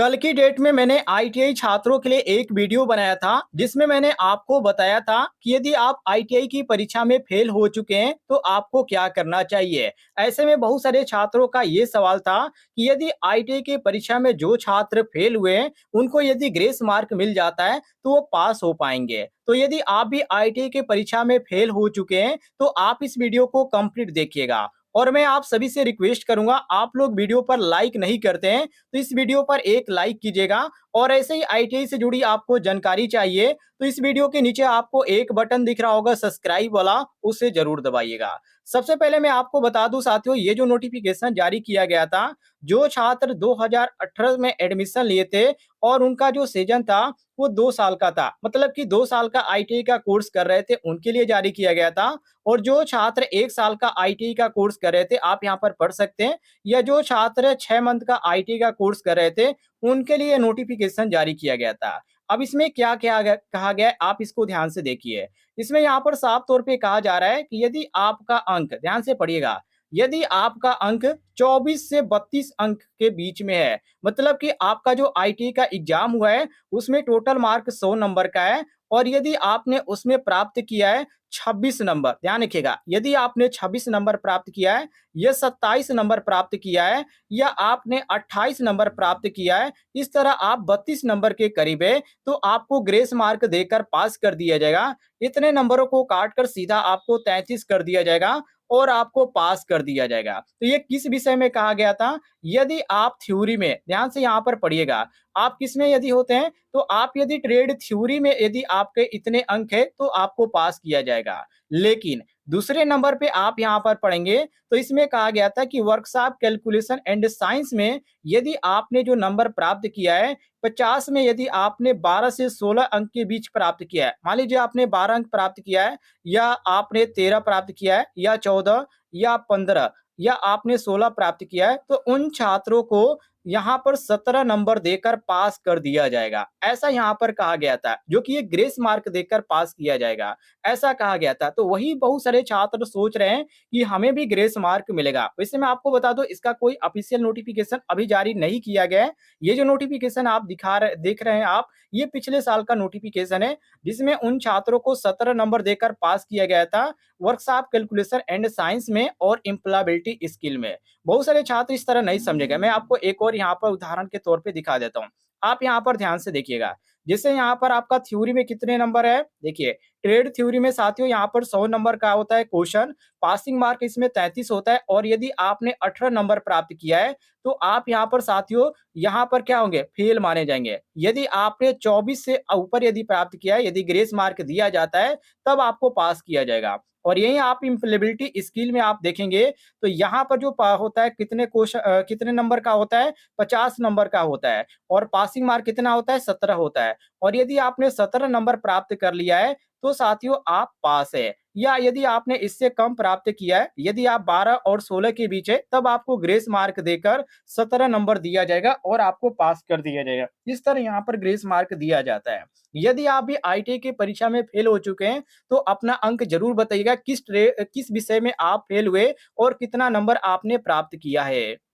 कल की डेट में मैंने आईटीआई छात्रों के लिए एक वीडियो बनाया था जिसमें मैंने आपको बताया था कि यदि आप आईटीआई की परीक्षा में फेल हो चुके हैं तो आपको क्या करना चाहिए। ऐसे में बहुत सारे छात्रों का ये सवाल था कि यदि आईटीआई की परीक्षा में जो छात्र फेल हुए हैं उनको यदि ग्रेस मार्क मिल जाता है तो वो पास हो पाएंगे। तो यदि आप भी आईटीआई की परीक्षा में फेल हो चुके हैं तो आप इस वीडियो को कंप्लीट देखिएगा। और मैं आप सभी से रिक्वेस्ट करूंगा, आप लोग वीडियो पर लाइक नहीं करते हैं तो इस वीडियो पर एक लाइक कीजिएगा। और ऐसे ही आईटीआई से जुड़ी आपको जानकारी चाहिए तो इस वीडियो के नीचे आपको एक बटन दिख रहा होगा सब्सक्राइब वाला, उसे जरूर दबाइएगा। सबसे पहले मैं आपको बता दूं साथियों, ये जो नोटिफिकेशन जारी किया गया था, जो छात्र 2018 में एडमिशन लिए थे और उनका जो सेशन था वो 2 साल का था, मतलब कि 2 साल का आईटीआई का कोर्स कर रहे थे उनके लिए जारी किया गया था। और जो छात्र 1 साल का आईटीआई का कोर्स कर रहे थे, आप यहाँ पर पढ़ सकते हैं, या जो छात्र 6 मंथ का आईटी का कोर्स कर रहे थे उनके लिए नोटिफिकेशन जारी किया गया था। अब इसमें क्या क्या कहा गया है, आप इसको ध्यान से देखिए। इसमें यहाँ पर साफ तौर पे कहा जा रहा है कि यदि आपका अंक, ध्यान से पढ़िएगा, यदि आपका अंक 24 से 32 अंक के बीच में है, मतलब कि आपका जो आईटी का एग्जाम हुआ है उसमें टोटल मार्क 100 नंबर का है और यदि आपने उसमें प्राप्त किया है 26 नंबर, ध्यान रखिएगा, यदि आपने 26 नंबर प्राप्त किया है या 27 नंबर प्राप्त किया है या आपने 28 नंबर प्राप्त किया है, इस तरह आप 32 नंबर के करीब है तो आपको ग्रेस मार्क देकर पास कर दिया जाएगा। इतने नंबरों को काट कर सीधा आपको 33 कर दिया जाएगा और आपको पास कर दिया जाएगा। तो ये किस विषय में कहा गया था? यदि आप थ्योरी में, ध्यान से यहाँ पर पढ़िएगा, आप किसमें यदि होते हैं तो आप यदि ट्रेड थ्योरी में यदि आपके इतने अंक है तो आपको पास किया जाएगा। लेकिन दूसरे नंबर पे आप यहाँ पर पढ़ेंगे तो इसमें कहा गया था कि वर्कशॉप कैलकुलेशन एंड साइंस में यदि आपने जो नंबर प्राप्त किया है 50 में, यदि आपने 12 से 16 अंक के बीच प्राप्त किया है, मान लीजिए आपने 12 अंक प्राप्त किया है या आपने 13 प्राप्त किया है या 14 या 15 या आपने 16 प्राप्त किया है, तो उन छात्रों को यहाँ पर 17 नंबर देकर पास कर दिया जाएगा। ऐसा यहाँ पर कहा गया था, जो कि ये ग्रेस मार्क देकर पास किया जाएगा, ऐसा कहा गया था। तो वही बहुत सारे छात्र सोच रहे हैं कि हमें भी ग्रेस मार्क मिलेगा। वैसे मैं आपको बता दूं, इसका कोई ऑफिशियल नोटिफिकेशन अभी जारी नहीं किया गया है। ये जो नोटिफिकेशन आप देख रहे हैं आप, ये पिछले साल का नोटिफिकेशन है जिसमें उन छात्रों को 17 नंबर देकर पास किया गया था वर्कशॉप कैलकुलेशन एंड साइंस में और एम्प्लॉयबिलिटी स्किल में। बहुत सारे छात्र इस तरह नहीं समझेंगे, मैं आपको एक और यहाँ पर उदाहरण के तौर पे दिखा देता हूँ। आप यहाँ पर ध्यान से देखिएगा, जैसे यहाँ पर आपका थ्योरी में कितने नंबर है, देखिए ट्रेड थ्योरी में साथियों यहाँ पर 100 नंबर का होता है क्वेश्चन, पासिंग मार्क इसमें 33 होता है और यदि आपने 18 नंबर प्राप्त किया है तो आप यहाँ पर साथियों यहाँ पर क्या होंगे, फेल माने जाएंगे। यदि आपने 24 से ऊपर यदि प्राप्त किया है, यदि ग्रेस मार्क दिया जाता है तब आपको पास किया जाएगा। और यही आप इम्प्लीबिलिटी स्किल में आप देखेंगे तो यहाँ पर जो होता है कितने क्वेश्चन कितने नंबर का होता है, 50 नंबर का होता है और पासिंग मार्क कितना होता है, 17 होता है। और यदि आपने 17 नंबर प्राप्त कर लिया है तो साथियों आप पास है। या यदि आपने इससे कम प्राप्त किया है, यदि आप 12 और 16 के बीच है, तब आपको ग्रेस मार्क देकर 17 नंबर दिया जाएगा और आपको पास कर दिया जाएगा। इस तरह यहाँ पर ग्रेस मार्क दिया जाता है। यदि आप भी आईटीआई की परीक्षा में फेल हो चुके हैं तो अपना अंक जरूर बताइएगा, किस विषय में आप फेल हुए और कितना नंबर आपने प्राप्त किया है।